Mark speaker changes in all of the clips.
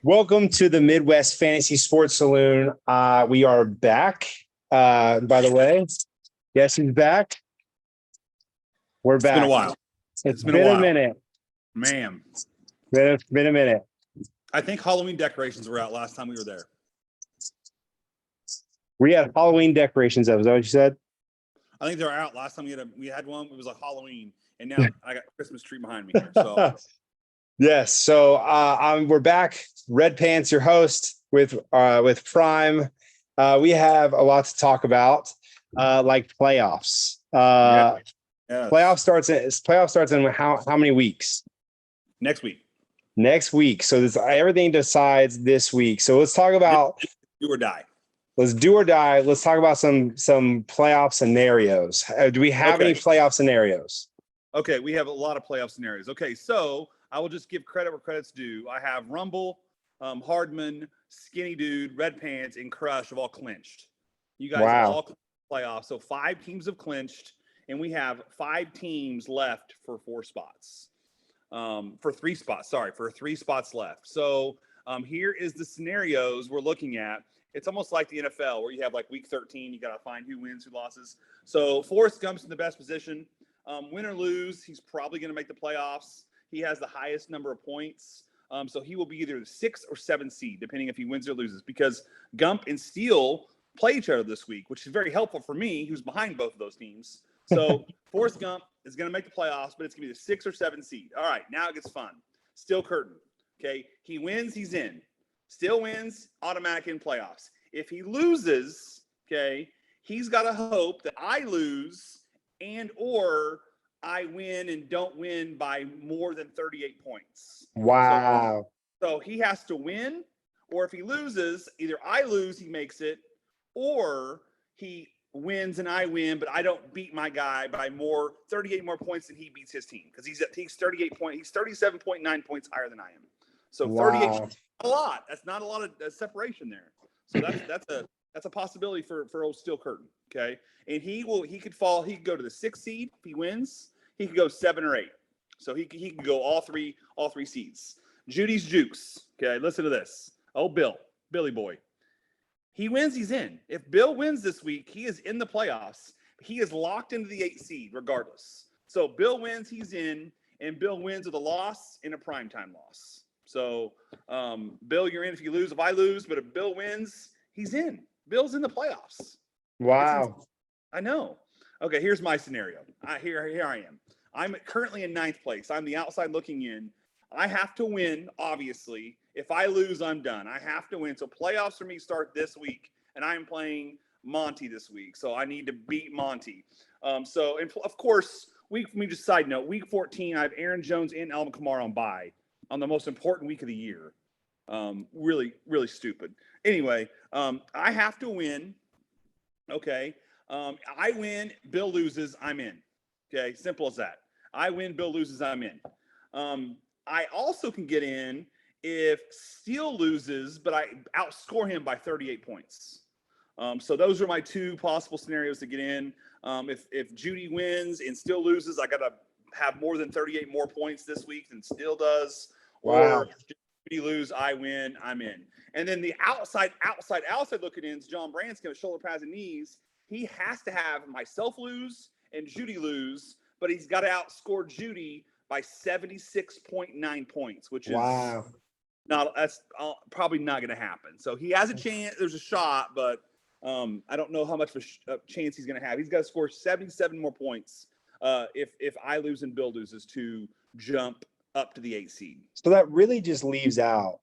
Speaker 1: Welcome to the Midwest Fantasy Sports Saloon. We are back. By the way, yes, he's back. We're back.
Speaker 2: It's been a while.
Speaker 1: It's been a minute.
Speaker 2: Man.
Speaker 1: It's been a minute.
Speaker 2: I think Halloween decorations were out last time we were there.
Speaker 1: We had Halloween decorations up. Is that what you said?
Speaker 2: I think they were out last time we had one. It was like Halloween, and now I got a Christmas tree behind me here. So
Speaker 1: yes. So we're back. Red Pants, your host with Prime. We have a lot to talk about, like playoffs.
Speaker 2: yes.
Speaker 1: Playoff starts in how many weeks?
Speaker 2: Next week.
Speaker 1: Next week. So everything decides this week. So let's talk about
Speaker 2: do or die.
Speaker 1: Let's do or die. Let's talk about some playoff scenarios. Do we have any playoff scenarios?
Speaker 2: Okay, we have a lot of playoff scenarios. Okay, so I will just give credit where credit's due. I have Rumble, Hardman, Skinny Dude, Red Pants, and Crush have all clinched. You guys have all clinched playoffs. So 5 teams have clinched, and we have 5 teams left for 4 spots. For 3 spots. Sorry, for 3 spots left. So here is the scenarios we're looking at. It's almost like the NFL where you have like week 13, you got to find who wins, who losses. So Forrest Gump's in the best position. Win or lose, he's probably going to make the playoffs. He has the highest number of points. So he will be either the 6th or 7th seed, depending if he wins or loses, because Gump and Steele play each other this week, which is very helpful for me, who's behind both of those teams. So Forrest Gump is going to make the playoffs, but it's going to be the 6th or 7th seed. All right, now it gets fun. Steel curtain. Okay, he wins, he's in. Still wins, automatic in playoffs. If he loses, okay, he's got to hope that I lose and or I win and don't win by more than 38 points.
Speaker 1: Wow.
Speaker 2: So he has to win, or if he loses, either I lose, he makes it, or he wins and I win, but I don't beat my guy by 38 more points than he beats his team, because he's 37.9 points higher than I am. So 38, a lot. That's not a lot of separation there. So that's a possibility for old Steel Curtain. Okay, and he could fall. He could go to the 6th seed if he wins. He could go 7 or 8. So he could go all three seeds. Judy's Jukes. Okay, listen to this. Oh, Billy boy. He wins, he's in. If Bill wins this week, he is in the playoffs. He is locked into the 8th seed regardless. So Bill wins, he's in, and Bill wins with a loss and a primetime loss. So, Bill, you're in if you lose. If I lose, but if Bill wins, he's in. Bill's in the playoffs.
Speaker 1: Wow.
Speaker 2: I know. Okay, here's my scenario. Here I am. I'm currently in 9th place. I'm the outside looking in. I have to win, obviously. If I lose, I'm done. I have to win. So playoffs for me start this week, and I'm playing Monty this week. So I need to beat Monty. And of course, just side note, week 14, I have Aaron Jones and Alvin Kamara on bye on the most important week of the year. Really, really stupid. Anyway, I have to win. Okay. I win, Bill loses, I'm in. Okay. Simple as that. I win, Bill loses, I'm in. I also can get in if Steele loses, but I outscore him by 38 points. So those are my 2 possible scenarios to get in. If Judy wins and Steele loses, I got to have more than 38 more points this week than Steele does.
Speaker 1: Wow.
Speaker 2: Or Judy lose, I win, I'm in. And then the outside looking in is John Branscombe, shoulder pads and knees. He has to have myself lose and Judy lose, but he's got to outscore Judy by 76.9 points, which is that's probably not going to happen. So he has a chance. There's a shot, but I don't know how much of a chance he's going to have. He's got to score 77 more points if I lose and Bill loses to jump up to the 8th seed.
Speaker 1: So that really just leaves out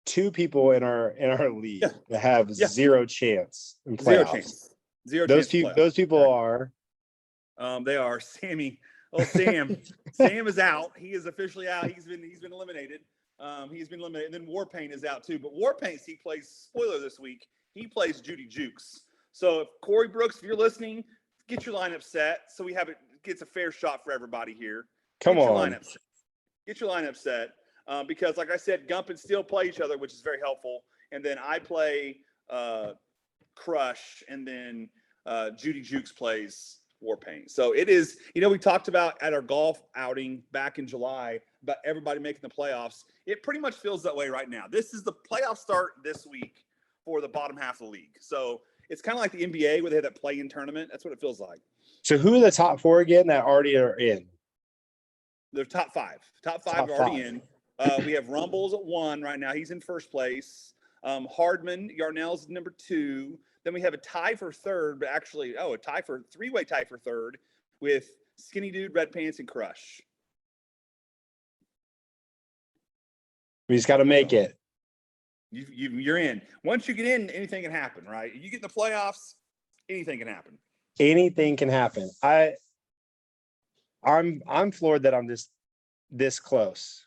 Speaker 1: 2 people in our league that have zero chance in playoffs.
Speaker 2: Zero chance.
Speaker 1: Those people are.
Speaker 2: They are Sammy. Oh, Sam. Sam is out. He is officially out. He's been eliminated. He's been eliminated. And then Warpaint is out too. But Warpaint, he plays, spoiler this week, he plays Judy Jukes. So if Corey Brooks, if you're listening, get your lineup set so we have it gets a fair shot for everybody here. Get your lineup set. Because like I said, Gump and Steele play each other, which is very helpful. And then I play Crush, and then Judy Jukes plays war paint. So it is, we talked about at our golf outing back in July about everybody making the playoffs. It pretty much feels that way right now. This is the playoff start this week for the bottom half of the league. So it's kind of like the NBA where they had that play-in tournament. That's what it feels like.
Speaker 1: So who are the top four again that already are in?
Speaker 2: The top five. Top five are already in. We have Rumbles at 1 right now. He's in first place. Hardman, Yarnell's number 2. Then we have a tie for third, but actually, three-way tie for third with Skinny Dude, Red Pants, and Crush.
Speaker 1: We just got to make it.
Speaker 2: You're in. Once you get in, anything can happen, right? You get in the playoffs, anything can happen.
Speaker 1: Anything can happen. I'm floored that I'm just this close.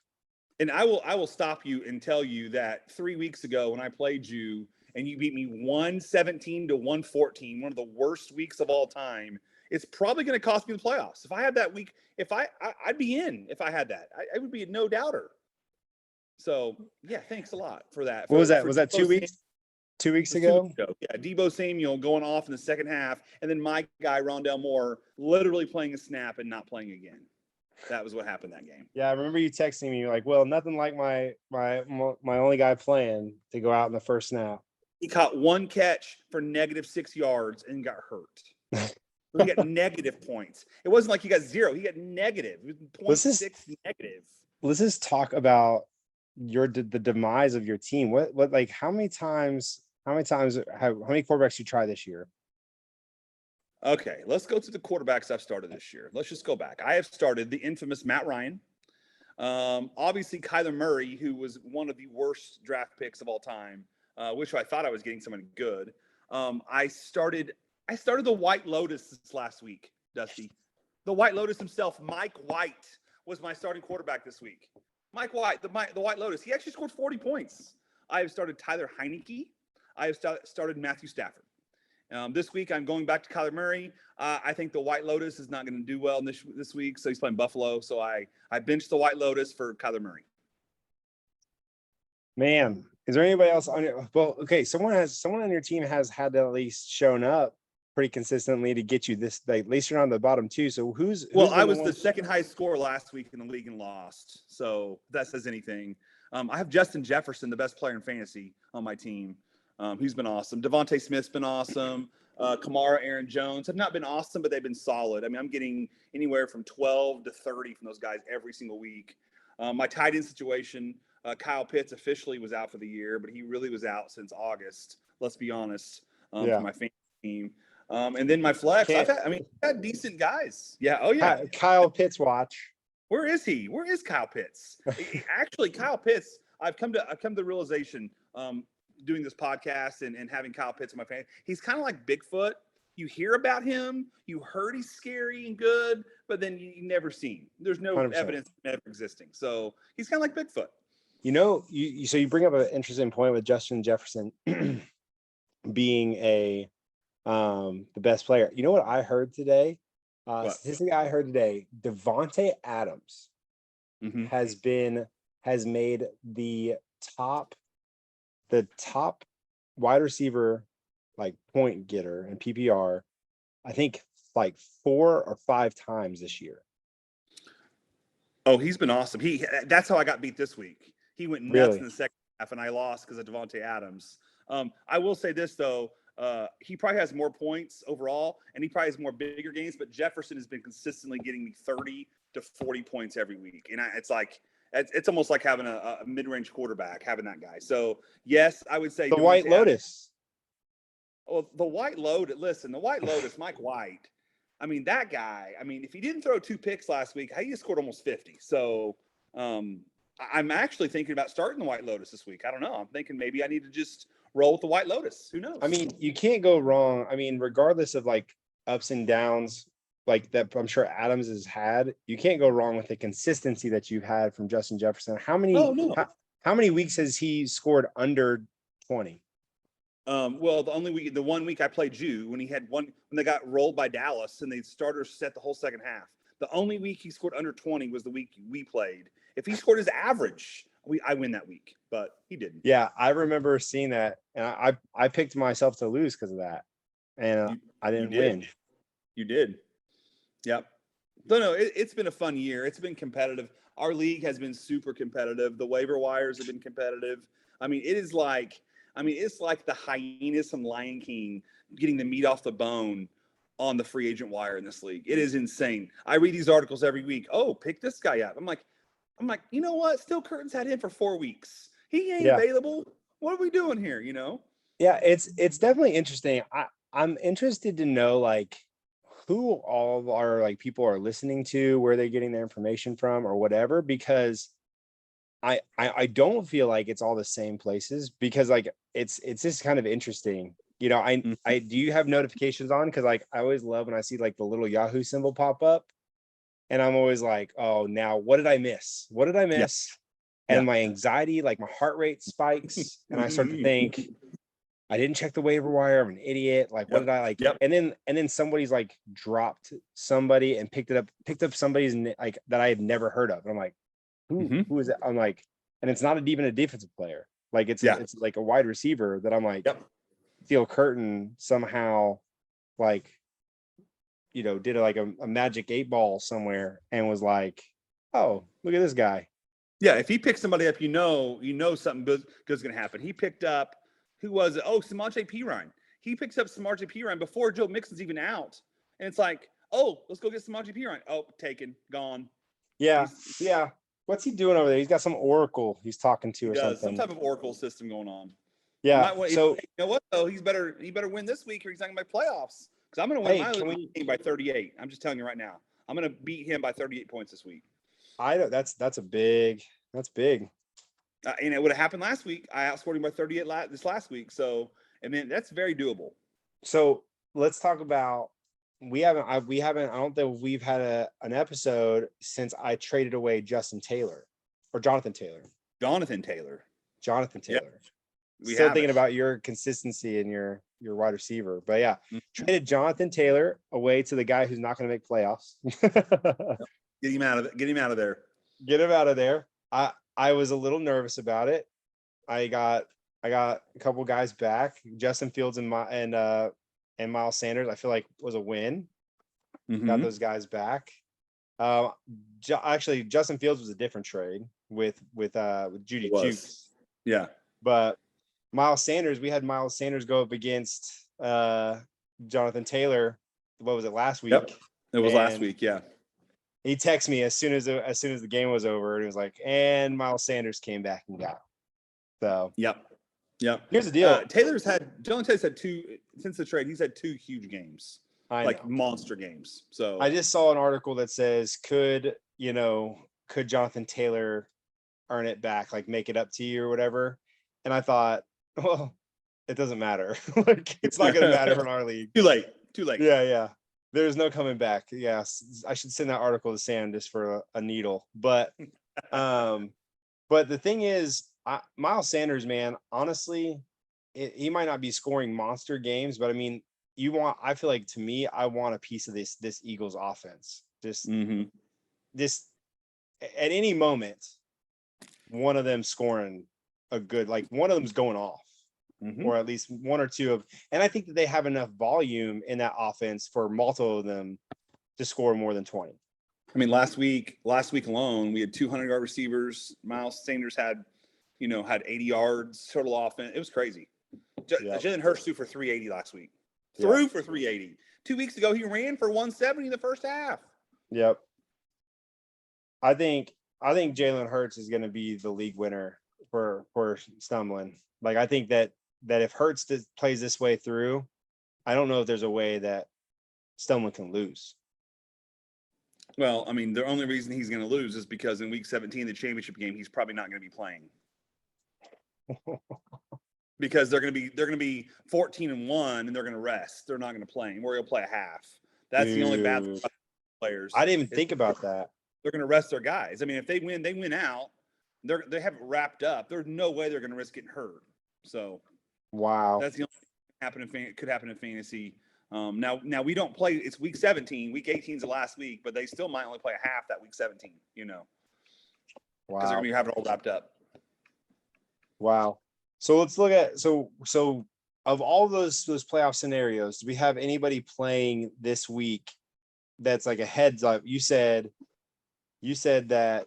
Speaker 2: And I will stop you and tell you that 3 weeks ago when I played you and you beat me 117 to 114, one of the worst weeks of all time, it's probably going to cost me the playoffs. If I had that week, I'd be in if I had that. I would be a no doubter. So yeah, thanks a lot for that.
Speaker 1: What was that? Was that 2 weeks? 2 weeks ago?
Speaker 2: Yeah, Deebo Samuel going off in the second half, and then my guy Rondell Moore literally playing a snap and not playing again. That was what happened that game.
Speaker 1: Yeah, I remember you texting me. You're like, well, nothing like my only guy playing to go out in the first snap.
Speaker 2: He caught one catch for -6 yards and got hurt. He got negative points. It wasn't like he got 0. He got negative. It was 0.6 negative.
Speaker 1: Let's just talk about the demise of your team. What like how many quarterbacks you try this year?
Speaker 2: Okay, let's go to the quarterbacks I've started this year. Let's just go back. I have started the infamous Matt Ryan. Obviously Kyler Murray, who was one of the worst draft picks of all time, which I thought I was getting someone good. I started the White Lotus this last week, Dusty. The White Lotus himself, Mike White, was my starting quarterback this week. Mike White, the White Lotus. He actually scored 40 points. I have started Tyler Heineke. I have started Matthew Stafford. This week, I'm going back to Kyler Murray. I think the White Lotus is not going to do well this week, so he's playing Buffalo. So I benched the White Lotus for Kyler Murray.
Speaker 1: Man, is there anybody else on your? Well, okay, someone on your team has had to at least shown up pretty consistently to get you this. Like, at least you're on the bottom 2. So who's
Speaker 2: I was the second highest scorer last week in the league and lost. So if that says anything. I have Justin Jefferson, the best player in fantasy, on my team. He's been awesome. Devontae Smith's been awesome. Kamara, Aaron Jones have not been awesome, but they've been solid. I mean, I'm getting anywhere from 12 to 30 from those guys every single week. My tight end situation, Kyle Pitts officially was out for the year, but he really was out since August. Let's be honest. For my fantasy team. And then my flex, I've had decent guys. Yeah. Oh yeah.
Speaker 1: Kyle Pitts watch.
Speaker 2: Where is he? Where is Kyle Pitts? Actually, Kyle Pitts, I've come to the realization, doing this podcast and having Kyle Pitts in my family, he's kind of like Bigfoot. You hear about him, you heard he's scary and good, but then you never see him. There's no 100%. Evidence of him ever existing. So he's kind of like Bigfoot.
Speaker 1: So you bring up an interesting point with Justin Jefferson being the best player. You know what I heard today? Statistic I heard today, Davante Adams has made the top wide receiver, like point getter in PPR, I think like 4 or 5 times this year.
Speaker 2: Oh, he's been awesome. That's how I got beat this week. He went nuts in the second half and I lost because of Davante Adams. I will say this though, he probably has more points overall and he probably has more bigger games, but Jefferson has been consistently getting me 30 to 40 points every week. And it's almost like having a mid-range quarterback, having that guy. So yes, I would say
Speaker 1: the White Lotus.
Speaker 2: Well, the White Lotus. Listen, the White Lotus, Mike White. I mean, that guy. I mean, if he didn't throw 2 picks last week, he scored almost 50. So I'm actually thinking about starting the White Lotus this week. I don't know. I'm thinking maybe I need to just roll with the White Lotus. Who knows?
Speaker 1: I mean, you can't go wrong. I mean, regardless of like ups and downs, like that I'm sure Adams has had, you can't go wrong with the consistency that you've had from Justin Jefferson. How many weeks has he scored under 20?
Speaker 2: Well, the 1 week I played you when they got rolled by Dallas and the starters set the whole second half. The only week he scored under 20 was the week we played. If he scored his average, I win that week, but he didn't.
Speaker 1: Yeah, I remember seeing that, and I picked myself to lose because of that, and I didn't win.
Speaker 2: You did. Yep. No, it's been a fun year. It's been competitive. Our league has been super competitive. The waiver wires have been competitive. I mean, it's like the hyenas from Lion King getting the meat off the bone on the free agent wire in this league. It is insane. I read these articles every week. Oh, pick this guy up. I'm like, you know what? Steel Curtains had him for 4 weeks. He ain't available. What are we doing here?
Speaker 1: Yeah, it's definitely interesting. I'm interested to know like who all of our like people are listening to, where they're getting their information from or whatever, because I don't feel like it's all the same places, because like it's just kind of interesting. I do you have notifications on? Because like I always love when I see like the little Yahoo symbol pop up, and I'm always like, oh, now what did I miss? What did I miss? Yeah. And my anxiety, like my heart rate spikes, and I start to think, I didn't check the waiver wire. I'm an idiot. Like, what did I like? And then somebody's like dropped somebody and picked up somebody's like that I had never heard of. And I'm like, who is it? I'm like, and it's not even a defensive player. Like it's like a wide receiver that I'm like, Steel Curtain somehow like, did like a magic 8-ball somewhere and was like, oh, look at this guy.
Speaker 2: Yeah. If he picks somebody up, something good's going to happen. He picked up, who was it? Oh, Samaje Perine. He picks up Samaje Perine before Joe Mixon's even out. And it's like, oh, let's go get Samaje Perine. Oh, taken, gone.
Speaker 1: Yeah. Yeah. What's he doing over there? He's got some oracle he's talking to or something.
Speaker 2: Some type of oracle system going on.
Speaker 1: Yeah. So
Speaker 2: you know what though? He better win this week or he's not going to make playoffs. Because I'm going to win my game by 38. I'm just telling you right now. I'm going to beat him by 38 points this week.
Speaker 1: I know that's big.
Speaker 2: And it would have happened last week. I outscored him by 38 this last week. So, that's very doable.
Speaker 1: So let's talk about, I don't think we've had an episode since I traded away Jonathan Taylor. Yep. Still thinking about your consistency and your wide receiver, but traded Jonathan Taylor away to the guy who's not going to make playoffs.
Speaker 2: Get him out of
Speaker 1: there. I was a little nervous about it. I got a couple guys back. Justin Fields and Miles Sanders, I feel like was a win. Got those guys back. Actually, Justin Fields was a different trade with Judy Jukes.
Speaker 2: Yeah.
Speaker 1: But Miles Sanders, we had Miles Sanders go up against Jonathan Taylor. What was it, last week?
Speaker 2: Yep. It was last week, yeah.
Speaker 1: He texted me as soon as the game was over, and he was like, and Miles Sanders came back and got him. So
Speaker 2: Yep.
Speaker 1: Here's the deal.
Speaker 2: Jonathan Taylor's had two since the trade. He's had 2 huge games, monster games. So
Speaker 1: I just saw an article that says, could Jonathan Taylor earn it back, like make it up to you or whatever? And I thought, well, it doesn't matter. Like it's not going to matter in our league.
Speaker 2: Too late.
Speaker 1: Yeah. There's no coming back. Yes, I should send that article to Sam just for a needle. But the thing is, Miles Sanders, man, honestly, he might not be scoring monster games, but I mean, I feel like, to me, I want a piece of this Eagles offense. Just at any moment, one of them scoring a good, like one of them's going off. Or at least one or two and I think that they have enough volume in that offense for multiple of them to score more than 20.
Speaker 2: I mean, last week alone, we had 200-yard receivers. Miles Sanders had 80 yards total offense. It was crazy. Jalen Hurts threw for 380 last week. Threw for 380. 2 weeks ago, he ran for 170 in the first half.
Speaker 1: Yep. I think Jalen Hurts is going to be the league winner for stumbling. Like, I think that if Hurts plays this way through, I don't know if there's a way that Stumlin can lose.
Speaker 2: Well, I mean, the only reason he's going to lose is because in week 17, the championship game, he's probably not going to be playing. Because they're going to be 14-1 and they're going to rest. They're not going to play. Or he'll play a half. That's the only bad players.
Speaker 1: I didn't even think about that.
Speaker 2: They're going to rest their guys. I mean, if they win out. They have it wrapped up. There's no way they're going to risk getting hurt. So,
Speaker 1: wow,
Speaker 2: that's the only thing that could happen in fantasy. Now we don't play. It's week 17. Week 18 is the last week, but they still might only play a half that week 17.
Speaker 1: Wow,
Speaker 2: because they're going to have it all wrapped up.
Speaker 1: Wow. So let's look at so of all those playoff scenarios, do we have anybody playing this week that's like a heads up. You said that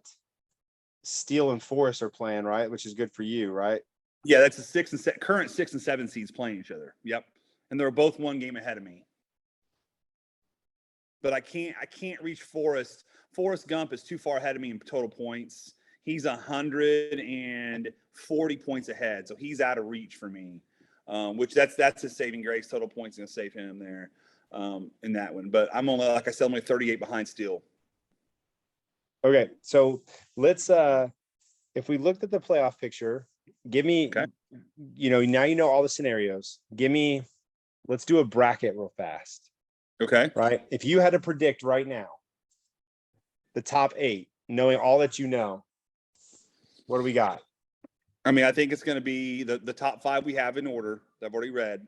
Speaker 1: Steel and Forest are playing, right? Which is good for you, right?
Speaker 2: Yeah, that's the current 6 and 7 seeds playing each other. Yep, and they're both one game ahead of me. But I can't reach Forrest. Forrest Gump is too far ahead of me in total points. He's 140 points ahead, so he's out of reach for me. Which that's his saving grace. Total points going to save him there in that one. But I'm only, like I said, only 38 behind Steel.
Speaker 1: Okay, so let's if we looked at the playoff picture, give me,
Speaker 2: okay.
Speaker 1: Now you know all the scenarios. Let's do a bracket real fast.
Speaker 2: Okay.
Speaker 1: Right. If you had to predict right now the top 8, knowing all that you know, what do we got?
Speaker 2: I mean, I think it's going to be the top 5 we have in order that I've already read,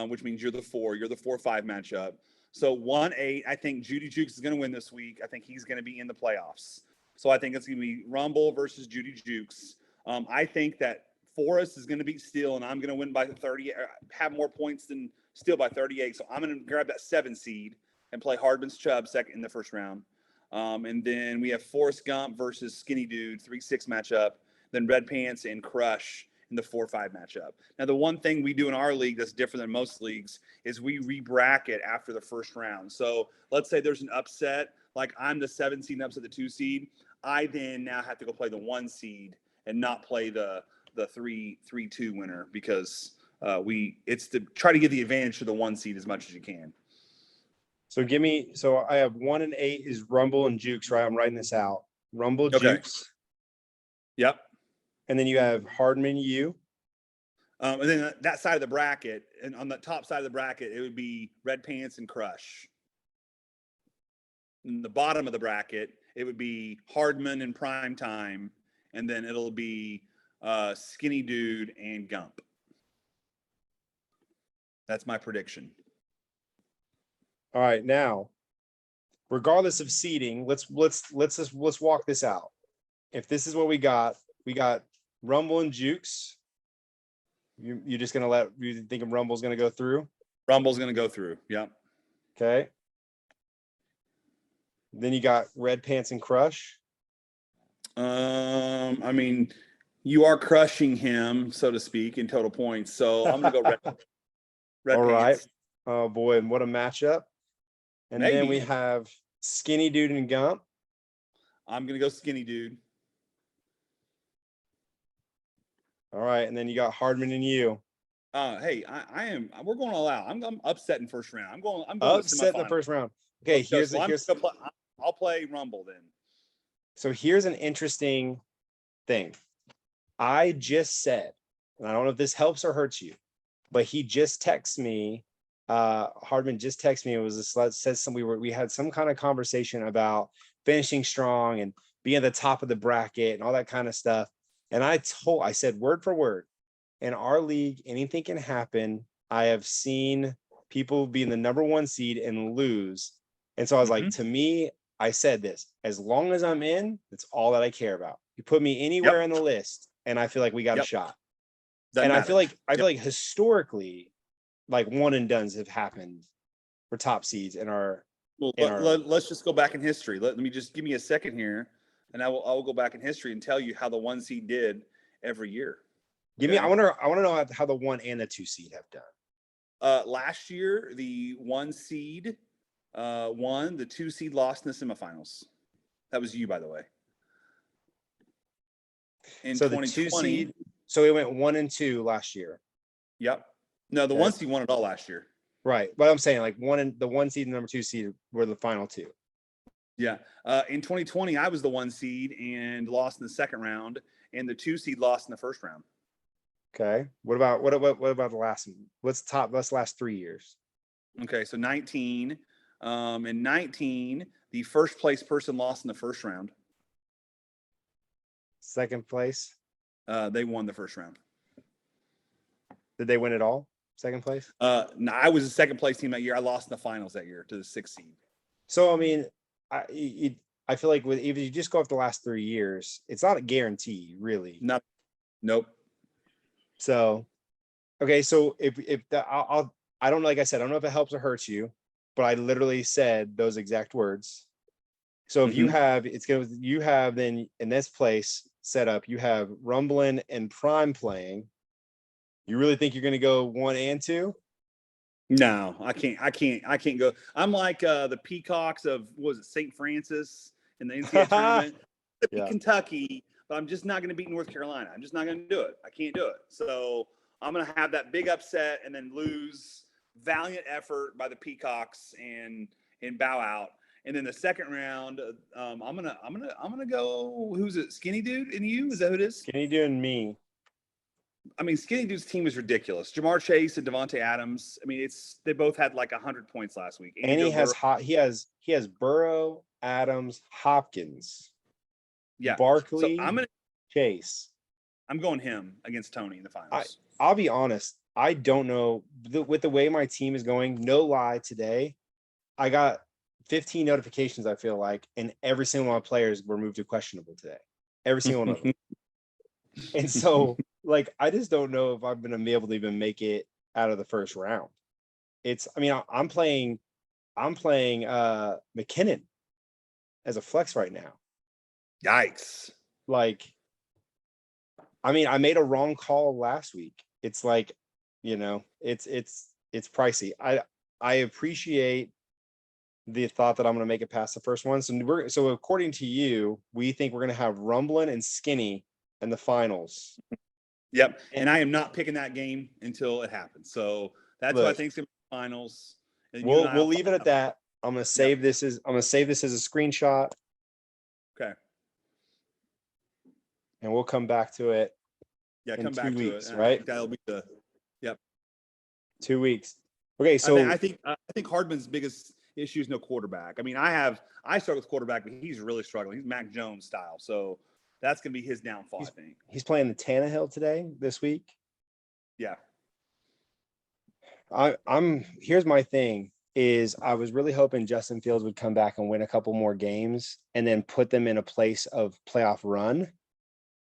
Speaker 2: which means you're the 4 5 matchup. So 1-8, I think Judy Jukes is going to win this week. I think he's going to be in the playoffs. So I think it's going to be Rumble versus Judy Jukes. I think that Forrest is going to beat Steel, and I'm going to win by 30, have more points than Steel by 38. So I'm going to grab that 7 seed and play Hardman's Chubb second in the first round. And then we have Forrest Gump versus Skinny Dude, 3-6 matchup. Then Red Pants and Crush in the 4-5 matchup. Now, the one thing we do in our league that's different than most leagues is we re-bracket after the first round. So let's say there's an upset, like I'm the 7 seed and upset the 2 seed. I then now have to go play the 1 seed and not play the 3-2 winner because it's to try to get the advantage to the 1 seed as much as you can.
Speaker 1: So I have 1 and 8 is Rumble and Jukes, right? I'm writing this out. Rumble, okay. Jukes.
Speaker 2: Yep.
Speaker 1: And then you have Hardman, you.
Speaker 2: And then that side of the bracket, and on the top side of the bracket, it would be Red Pants and Crush. In the bottom of the bracket, it would be Hardman and Prime Time, and then it'll be Skinny Dude and Gump. That's my prediction.
Speaker 1: All right, now, regardless of seeding, let's walk this out. If this is what we got Rumble and Jukes. You're just gonna you think Rumble's gonna go through?
Speaker 2: Rumble's gonna go through. Yep.
Speaker 1: Okay. Then you got Red Pants and Crush.
Speaker 2: I mean, you are crushing him, so to speak, in total points. So I'm gonna go Red.
Speaker 1: All Pants. Right. Oh boy, and what a matchup! And
Speaker 2: Maybe.
Speaker 1: Then we have Skinny Dude and Gump.
Speaker 2: I'm gonna go Skinny Dude.
Speaker 1: All right, and then you got Hardman and you.
Speaker 2: Hey, we're going all out. I'm upsetting first round. I'm going
Speaker 1: upset in the first round. Okay,
Speaker 2: I'll play Rumble then.
Speaker 1: So here's an interesting thing. I just said, and I don't know if this helps or hurts you, but he just texted me. Hardman just texted me. It was says we had some kind of conversation about finishing strong and being at the top of the bracket and all that kind of stuff. And I said word for word, in our league, anything can happen. I have seen people be in the number 1 seed and lose. And so I was like, to me, I said this, as long as I'm in, that's all that I care about. You put me anywhere in the list and I feel like we got a shot. Doesn't matter. I feel like historically, like one and dones have happened for top seeds in our.
Speaker 2: Let's just go back in history. Let me just give me a second here. And I will go back in history and tell you how the 1 seed did every year.
Speaker 1: Okay? I want to know how the 1 and the 2 seed have done.
Speaker 2: Last year, the 1 seed won. The 2 seed lost in the semifinals. That was you, by the way. In
Speaker 1: so 2020, the 2 seed. So it went 1 and 2 last year.
Speaker 2: Yep. No, the 1 seed won it all last year.
Speaker 1: Right. But I'm saying like the 1 seed and number 2 seed were the final 2.
Speaker 2: Yeah. In 2020, I was the 1 seed and lost in the second round, and the 2 seed lost in the first round.
Speaker 1: Okay. What about the last? Let's last 3 years.
Speaker 2: Okay, so 19. In 19, the first place person lost in the first round.
Speaker 1: Second place.
Speaker 2: They won the first round.
Speaker 1: Did they win it all? Second place?
Speaker 2: No, I was the second place team that year. I lost in the finals that year to the 6th seed.
Speaker 1: So I mean, I feel like if you just go off the last 3 years, it's not a guarantee, really.
Speaker 2: Nope.
Speaker 1: So, okay, so if I don't, like I said, I don't know if it helps or hurts you, but I literally said those exact words. So if you have, you have then in this place set up, you have Rumblin and Prime playing. You really think you're going to go 1 and 2?
Speaker 2: No, I can't go. I'm like the Peacocks of, what was it, St. Francis in the NCAA tournament. Yeah. Kentucky, but I'm just not going to beat North Carolina. I'm just not going to do it. I can't do it. So I'm going to have that big upset and then lose valiant effort by the Peacocks and bow out. And then the second round, I'm gonna go. Who's it? Skinny Dude and you? Is that who it is?
Speaker 1: Skinny Dude and me.
Speaker 2: I mean, Skinny Dude's team is ridiculous. Jamar Chase and Devontae Adams. I mean, they both had like 100 points last week.
Speaker 1: And he has Burrow, Adams, Hopkins, Barkley, so Chase.
Speaker 2: I'm going him against Tony in the finals.
Speaker 1: I'll be honest. I don't know with the way my team is going. No lie, today I got 15 notifications, I feel like, and every single one of my players were moved to questionable today. Every single one of them. And so, like, I just don't know if I'm going to be able to even make it out of the first round. I'm playing McKinnon as a flex right now.
Speaker 2: Yikes.
Speaker 1: Like, I made a wrong call last week. It's like, it's pricey. I appreciate the thought that I'm going to make it past the first one. So according to you, we think we're going to have Rumblin and Skinny in the finals.
Speaker 2: Yep. And I am not picking that game until it happens. So that's what I think is going to be the finals.
Speaker 1: And we'll leave it at that. I'm going to save this as a screenshot.
Speaker 2: Okay.
Speaker 1: And we'll come back to it.
Speaker 2: Yeah, come back to it.
Speaker 1: Right?
Speaker 2: That'll be
Speaker 1: 2 weeks. Okay, so
Speaker 2: I think Hardman's biggest issue is no quarterback. I mean, I struggle with quarterback, but he's really struggling. He's Mac Jones style, so that's going to be his downfall. I think
Speaker 1: he's playing the Tannehill this week.
Speaker 2: Yeah.
Speaker 1: Here's my thing is I was really hoping Justin Fields would come back and win a couple more games and then put them in a place of playoff run.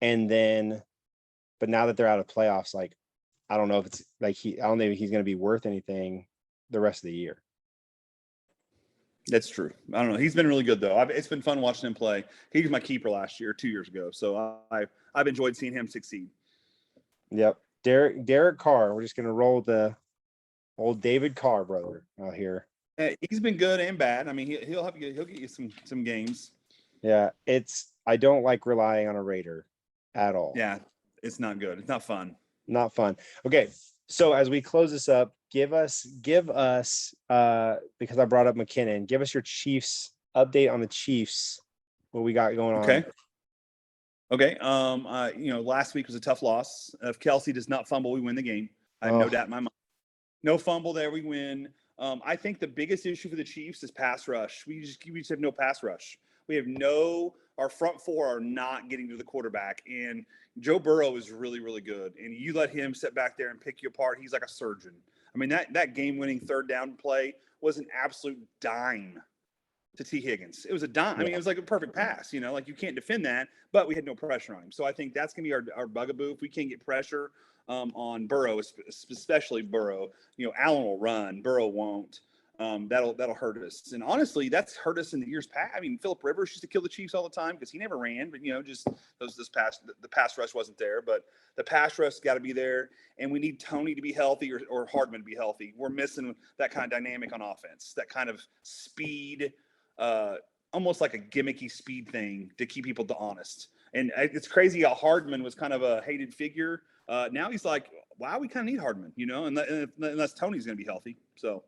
Speaker 1: But now that they're out of playoffs, like, I don't know if it's like I don't think he's going to be worth anything the rest of the year.
Speaker 2: That's true. I don't know. He's been really good though. It's been fun watching him play. He was my keeper last year, 2 years ago. So I've enjoyed seeing him succeed.
Speaker 1: Yep. Derek Carr. We're just going to roll the old David Carr brother out here.
Speaker 2: He's been good and bad. I mean, he'll get you some games.
Speaker 1: Yeah. I don't like relying on a Raider at all.
Speaker 2: Yeah. It's not good. It's not fun.
Speaker 1: Not fun. Okay. So as we close this up, give us because I brought up McKinnon, give us your Chiefs update on the Chiefs, what we got going on.
Speaker 2: Okay. Last week was a tough loss. If Kelsey does not fumble, we win the game. I have no doubt in my mind. No fumble there, we win. I think the biggest issue for the Chiefs is pass rush. We just have no pass rush. Our front four are not getting to the quarterback, and Joe Burrow is really, really good. And you let him sit back there and pick you apart. He's like a surgeon. I mean, that game-winning third down play was an absolute dime to T. Higgins. It was a dime. Yeah. I mean, it was like a perfect pass, like you can't defend that, but we had no pressure on him. So I think that's going to be our bugaboo. If we can't get pressure on Burrow, especially Burrow, Allen will run, Burrow won't. That'll hurt us. And honestly, that's hurt us in the years past. I mean, Phillip Rivers used to kill the Chiefs all the time because he never ran, but the pass rush wasn't there, but the pass rush got to be there. And we need Tony to be healthy or Hardman to be healthy. We're missing that kind of dynamic on offense, that kind of speed, almost like a gimmicky speed thing to keep people honest. And it's crazy how Hardman was kind of a hated figure. Now he's like, wow, we kind of need Hardman, unless Tony's going to be healthy. So.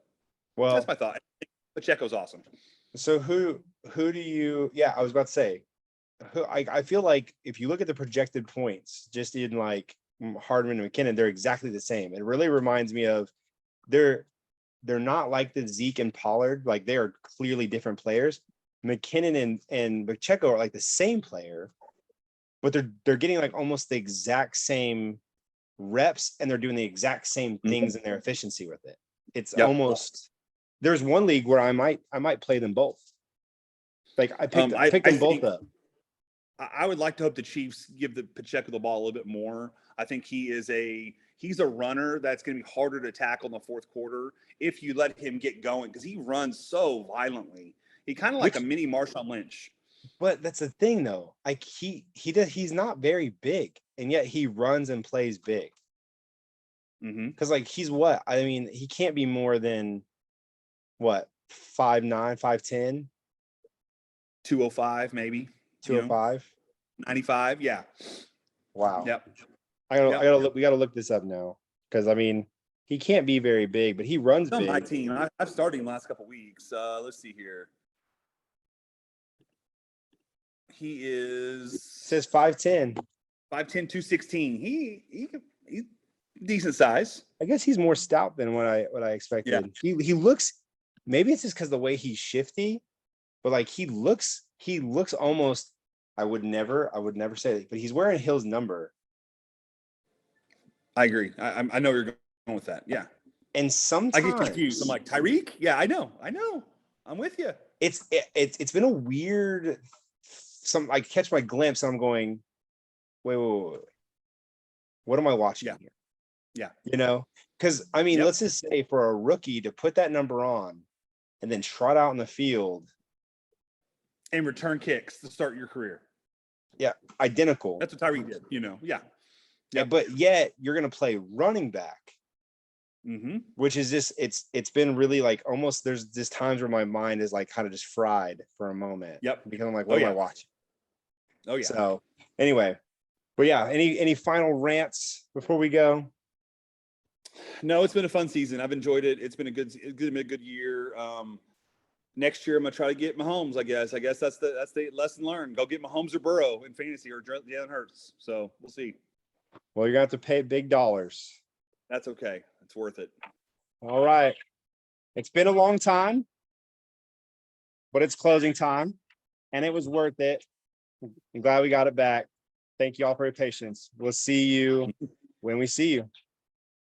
Speaker 2: Well, that's my thought. Pacheco's awesome.
Speaker 1: So who do you? Yeah, I was about to say. I feel like if you look at the projected points, just in like Hardman and McKinnon, they're exactly the same. It really reminds me of they're not like the Zeke and Pollard. Like they are clearly different players. McKinnon and Pacheco are like the same player, but they're getting like almost the exact same reps, and they're doing the exact same things in their efficiency with it. It's almost. There's one league where I might play them both. Like I picked them both up.
Speaker 2: I would like to hope the Chiefs give the Pacheco the ball a little bit more. I think he's a runner that's going to be harder to tackle in the fourth quarter if you let him get going, because he runs so violently. He kind of like a mini Marshawn Lynch.
Speaker 1: But that's the thing, though. Like he's not very big, and yet he runs and plays big. Because like he's what? I mean, he can't be more than what, 5'9", 5'10",
Speaker 2: 205 maybe.
Speaker 1: 205,
Speaker 2: 95. Yeah.
Speaker 1: Wow.
Speaker 2: Yep.
Speaker 1: I gotta look. We gotta look this up now, because I mean, he can't be very big, but he runs big.
Speaker 2: My team. I've started him last couple weeks. Let's see here. He is.
Speaker 1: It says 5'10".
Speaker 2: 5'10", 216. He's decent size.
Speaker 1: I guess he's more stout than what I expected. Yeah. He looks. Maybe it's just because the way he's shifty, but like he looks almost. I would never say that, but he's wearing Hill's number.
Speaker 2: I agree. I know where you're going with that. Yeah.
Speaker 1: And sometimes
Speaker 2: I get confused. I'm like, Tyreek? Yeah, I know. I'm with you.
Speaker 1: It's been a weird. I catch my glimpse and I'm going, wait. What am I watching here?
Speaker 2: Yeah.
Speaker 1: You know, because I mean, let's just say for a rookie to put that number on and then trot out in the field
Speaker 2: and return kicks to start your career.
Speaker 1: Yeah, identical.
Speaker 2: That's what Tyreek did. Yeah.
Speaker 1: Yeah, but yet you're gonna play running back, which is just it's been really like almost there's just times where my mind is like kind of just fried for a moment.
Speaker 2: Yep.
Speaker 1: Because I'm like, what am I watching?
Speaker 2: Oh yeah.
Speaker 1: So anyway, but yeah, any final rants before we go?
Speaker 2: No, it's been a fun season. I've enjoyed it. It's been a good year. Next year I'm gonna try to get Mahomes. I guess that's the lesson learned. Go get Mahomes or Burrow in fantasy, or Jalen Hurts. So we'll see.
Speaker 1: Well, you're gonna have to pay big dollars.
Speaker 2: That's okay. It's worth it.
Speaker 1: All right. It's been a long time, but it's closing time, and it was worth it. I'm glad we got it back. Thank you all for your patience. We'll see you when we see you.